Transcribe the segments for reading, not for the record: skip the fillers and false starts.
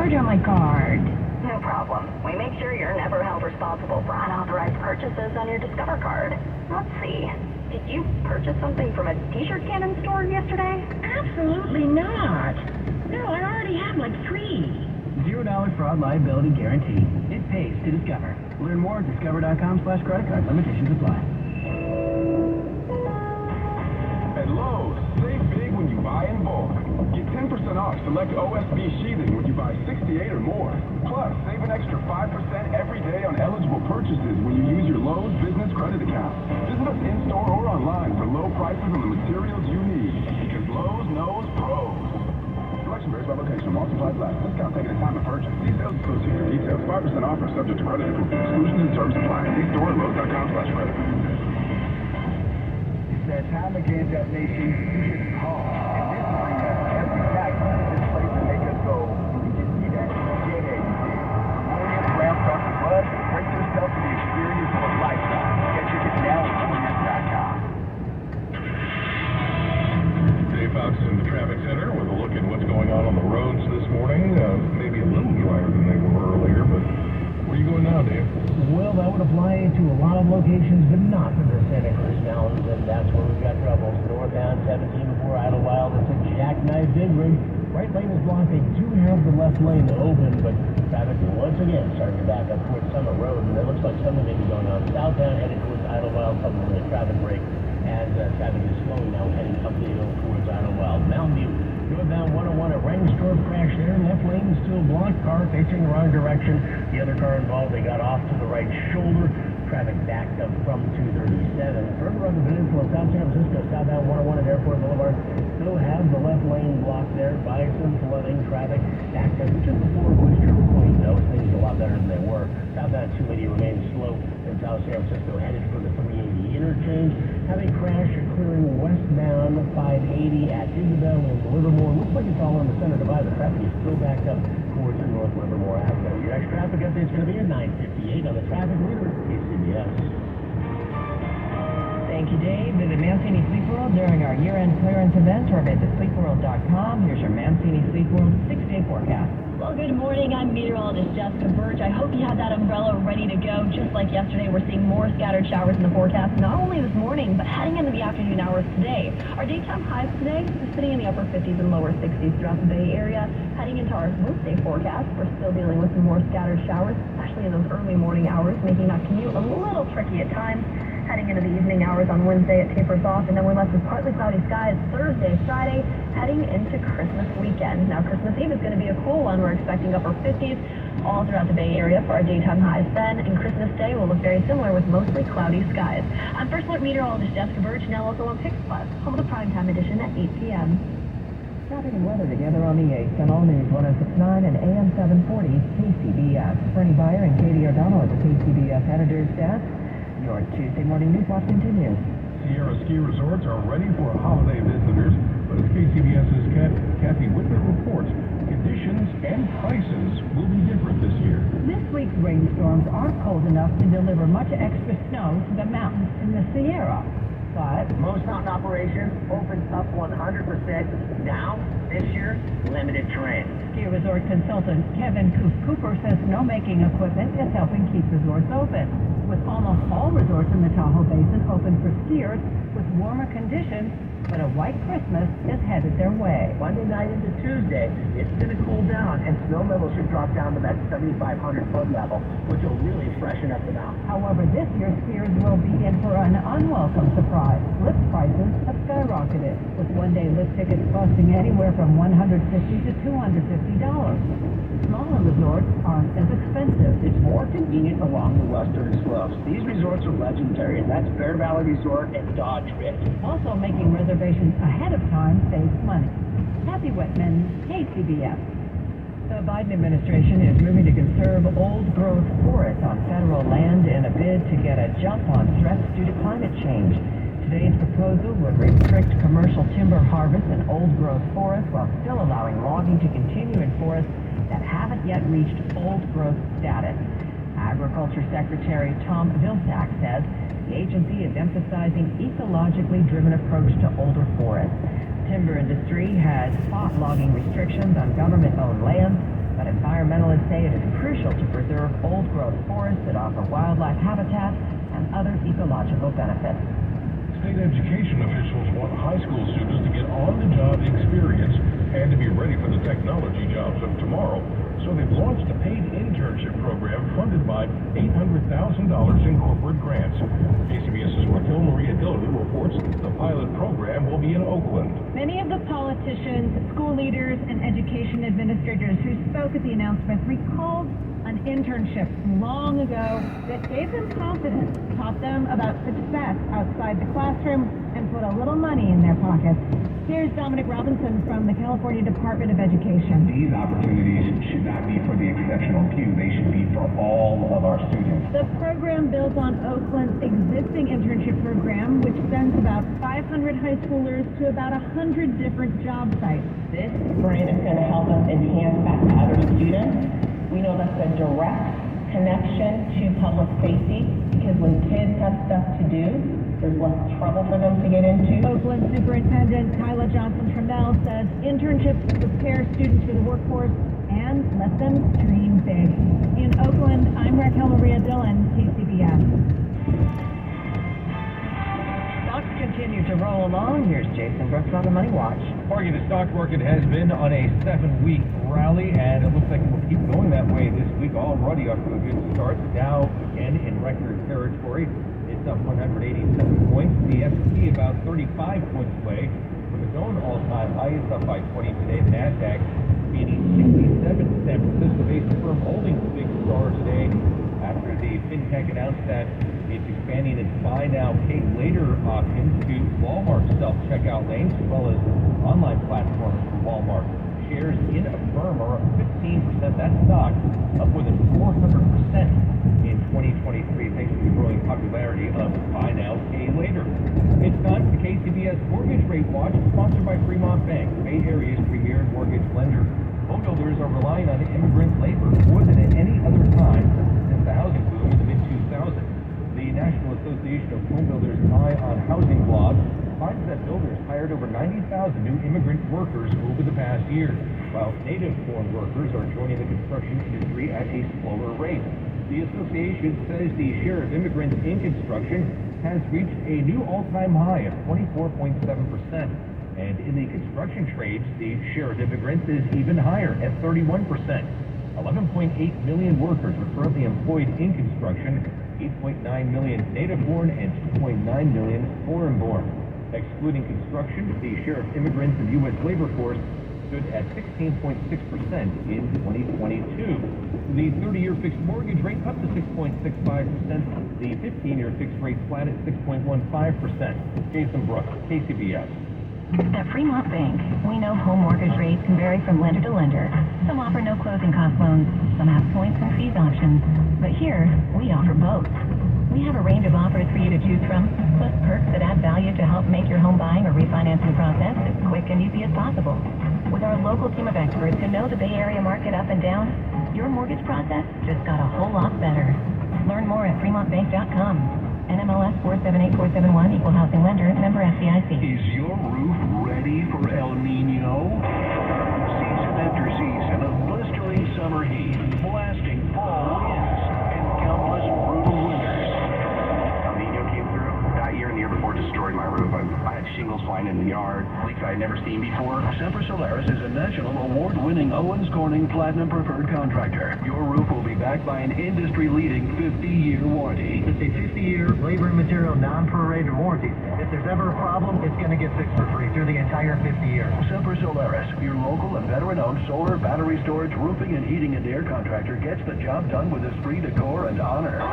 charge on my card. No problem. We make sure you're never held responsible for unauthorized purchases on your Discover card. Let's see. Did you purchase something from a t-shirt cannon store yesterday? Absolutely not. No, I already have like 3. $0 fraud liability guarantee. It pays to Discover. Learn more at discover.com/credit card. Limitations apply. At Lowe's, save big when you buy in bulk. Get 10% off select OSB sheathing when you buy 68 or more. Plus, save an extra 5% every day on eligible purchases when you use your Lowe's business credit account. Visit us in-store or online for low prices on the materials you need. Because Lowe's knows pros. Selection varies by location. All supplies last. Discount taken at time of purchase. See sales associated for details. 5% offer subject to credit approval. Exclusions and terms apply. See store at Lowe's.com/credit. That time again, that nation, you should call. And this will bring us every tax to this place and make us go, we just see that? Yeah, you did. Williams Ram Truck and Bus, break yourself to the experience of a lifetime. Get tickets now at Williams.com. Dave Fox in the traffic center with a look at what's going on the roads this morning. Maybe a little drier than they were earlier, but where are you going now, Dave? Well, that would apply to a lot of locations, but not to the Santa Cruz Mountains, and that's where we've got trouble. Northbound 17 before Idlewild, it's a jackknife big rig. Right lane is blocked. They do have the left lane open, but traffic once again starting to back up towards Summer Road, and it looks like something may be going on southbound heading towards Idlewild, something with a traffic break, as traffic is slowing now heading up the hill towards Idlewild. Mountain View, northbound 101, a rainstorm crash there. Left lane still blocked. Car facing the wrong direction. The other car involved, they got off to the right shoulder. Traffic backed up from 237. Further on the peninsula, South San Francisco, southbound 101 at Airport Boulevard, still have the left lane blocked there by some flooding. Traffic backed up just before Booster Point. Those things a lot better than they were. Southbound 280 remains slow in South San Francisco, headed for the 380 interchange. Have a crash occurring westbound 580 at Isabel and Livermore. Looks like it's all on the center divide. The traffic is still backed up towards North Livermore Avenue. Your next traffic update is going to be at 9:58 on the traffic leader, KCBS. Thank you, Dave. Visit Mancini Sleep World during our year-end clearance event or visit sleepworld.com. Here's your Mancini Sleep World 6-day forecast. Well, good morning. I'm meteorologist Jessica Birch. I hope you have that umbrella ready to go. Just like yesterday, we're seeing more scattered showers in the forecast, not only this morning, but heading into the afternoon hours today. Our daytime highs today are sitting in the upper 50s and lower 60s throughout the Bay Area. Heading into our Wednesday forecast, we're still dealing with some more scattered showers, especially in those early morning hours, making that commute a little tricky at times. Heading into the evening hours on Wednesday, it tapers off, and then we're left with partly cloudy skies Thursday, Friday, heading into Christmas weekend. Now, Christmas Eve is going to be a cool one. We're expecting upper 50s all throughout the Bay Area for our daytime highs then, and Christmas Day will look very similar with mostly cloudy skies. I'm First Alert Meteorologist Jessica Birch, now also on Pix Plus, home of the primetime edition at 8 p.m. Traffic and weather together on the 8th on All News 106.9 and AM 740 KCBS. Bernie Beyer and Katie O'Donnell at the KCBS editor's desk. Your Tuesday morning news watch continues. Sierra Ski Resorts are ready for holiday visitors, but as KCBS's Kathy Whitman reports, conditions and prices will be different this year. This week's rainstorms aren't cold enough to deliver much extra snow to the mountains in the Sierra. But Most mountain operations open up 100% now. This year, limited terrain. ski resort consultant Kevin Cooper says snowmaking equipment is helping keep resorts open. With almost all resorts in the Tahoe Basin open for skiers with warmer conditions, but a white Christmas is headed their way. Monday night into Tuesday, it's going to cool down, and snow levels should drop down to that 7,500-foot level, which will really freshen up the mountain. However, this year skiers will be in for an unwelcome surprise. Lift prices have skyrocketed, with one-day lift tickets costing anywhere from $150 to $250. Smaller resorts aren't as expensive. It's more convenient along the western slopes. These resorts are legendary, and that's Bear Valley Resort and Dodge Ridge. Also, making reservations ahead of time saves money. Kathy Whitman, KCBS. The Biden administration is moving to conserve old-growth forests on federal land in a bid to get a jump on threats due to climate change. Today's proposal would restrict commercial timber harvest in old-growth forests while still allowing logging to continue in forests that haven't yet reached old-growth status. Agriculture Secretary Tom Vilsack says the agency is emphasizing ecologically driven approach to older forests. Timber industry has fought logging restrictions on government-owned lands, but environmental environmentalists say it is crucial to preserve old-growth forests that offer wildlife habitat and other ecological benefits. State education officials want high school students to get on-the-job experience and to be ready for the technology jobs of tomorrow. So they've launched a paid internship program funded by $800,000 in corporate grants. KCBS's Raquel Maria Dillon reports the pilot program will be in Oakland. Many of the politicians, school leaders, and education administrators who spoke at the announcement recalled an internship long ago that gave them confidence, taught them about success outside the classroom, and put a little money in their pockets. Here's Dominic Robinson from the California Department of Education. These opportunities should not be for the exceptional few. They should be for all of our students. The program builds on Oakland's existing internship program, which sends about 500 high schoolers to about 100 different job sites. This grant is going to help us enhance that to other students. We know that's a direct connection to public safety because when kids have stuff to do, there's less trouble for them to get into. Oakland Superintendent Kyla Johnson-Trammell says internships prepare students for the workforce and let them dream big. In Oakland, I'm Raquel Maria Dillon, KCBS. Stocks continue to roll along. Here's Jason Brooks on the Money Watch. Morgan, the stock market has been on a 7-week rally, and it looks like it will keep going that way this week. Already off to a good start. The Dow again in record territory. It's up 187 points. The S&P about 35 points away from its own all-time high. It's up by 20 today. The Nasdaq gaining 67. San Francisco-based firm Holdings big star today after the fintech announced that it's expanding its buy now, pay later options to Walmart self-checkout lanes as well as online platforms for Walmart. Shares in Affirm are up 15%. That stock up more than 400% in 2023 thanks to the growing popularity of buy now, pay later. It's time for the KCBS Mortgage Rate Watch, sponsored by Fremont Bank, Bay Area's premier mortgage lender. Home builders are relying on immigrant labor more than at any other time since the housing boom in the mid-2000s. The National Association of Home Builders Eye on Housing blog finds that builders hired over 90,000 new immigrant workers over the past year, while native-born workers are joining the construction industry at a slower rate. The association says the share of immigrants in construction has reached a new all-time high of 24.7%. And in the construction trades, the share of immigrants is even higher at 31%. 11.8 million workers are currently employed in construction, 8.9 million native-born and 2.9 million foreign-born. Excluding construction, the share of immigrants in the U.S. labor force stood at 16.6% in 2022. The 30-year fixed mortgage rate up to 6.65%. The 15-year fixed rate flat at 6.15%. Jason Brooks, KCBS. At Fremont Bank, we know home mortgage rates can vary from lender to lender. Some offer no closing cost loans, some have points and fees options. But here, we offer both. We have a range of offers for you to choose from, plus perks that add value to help make your home buying or refinancing process as quick and easy as possible. With our local team of experts who know the Bay Area market up and down, your mortgage process just got a whole lot better. Learn more at FremontBank.com. NMLS 478471, Equal Housing Lender, member FDIC. Is your roof ready for El Nino? Season after season of blistering summer heat, blasting fall winds, and countless brutal winters. El Nino came through that year and the year before, destroyed my roof. I had shingles flying in the yard, leaks I had never seen before. Semper Solaris is a national award-winning Owens Corning Platinum Preferred Contractor. Your roof will be backed by an industry-leading 50-year warranty. It's a 50-year labor and material non-prorated warranty. If there's ever a problem, it's going to get fixed for free through the entire 50 years. Semper Solaris, your local and veteran-owned solar, battery storage, roofing, and heating and air contractor, gets the job done with esprit de corps and honor.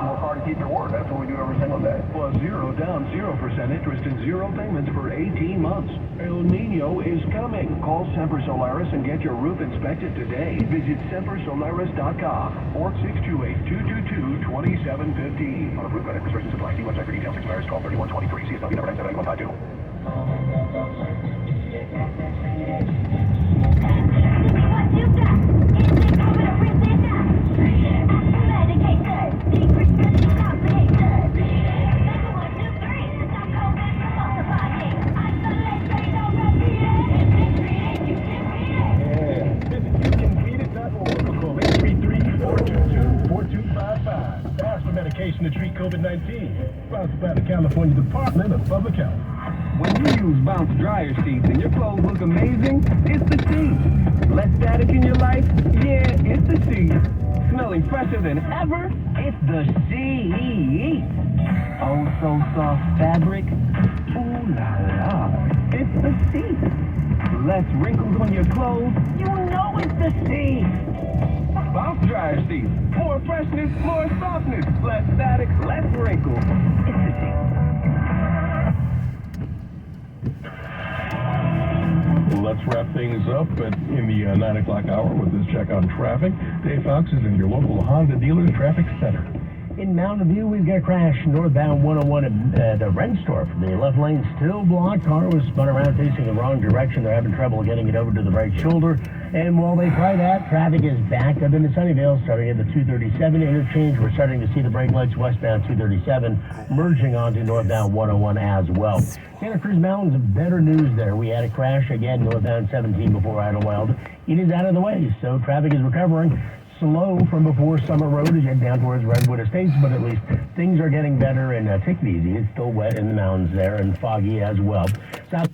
Work hard to keep your word. That's what we do every single day. Plus 0 down, 0% interest, and 0 payments for 18 months. El Nino is coming. Call Semper Solaris and get your roof inspected today. Visit SemperSolaris.com or 628-222-2715. Unapproved credit restrictions apply. See website for details. Expires 12/31/23. CSW number 97152. medication to treat COVID-19. Sponsored by the California Department of Public Health. When you use Bounce dryer sheets and your clothes look amazing, it's the sheet. Less static in your life? Yeah, it's the sheet. Smelling fresher than ever? It's the sheet. Oh, so soft fabric? Ooh la la. It's the sheet. Less wrinkles on your clothes? You know it's the sheet. Bounce dryer sheets. More freshness, more softness. Less static, less wrinkles. It's the sheet. Let's wrap things up in the 9 o'clock hour with this check on traffic. Dave Fox is in your local Honda dealer traffic center. In Mountain View, we've got a crash northbound 101 at Renstorff. The left lane still blocked. Car was spun around facing the wrong direction. They're having trouble getting it over to the right shoulder. And while they try that, traffic is backed up into Sunnyvale, starting at the 237 interchange. We're starting to see the brake lights westbound 237 merging onto northbound 101 as well. Santa Cruz Mountains, better news there. We had a crash again northbound 17 before Idlewild. It is out of the way, so traffic is recovering. Slow from before Summer Road as you head down towards Redwood Estates, but at least things are getting better, and take it easy. It's still wet in the mountains there and foggy as well. South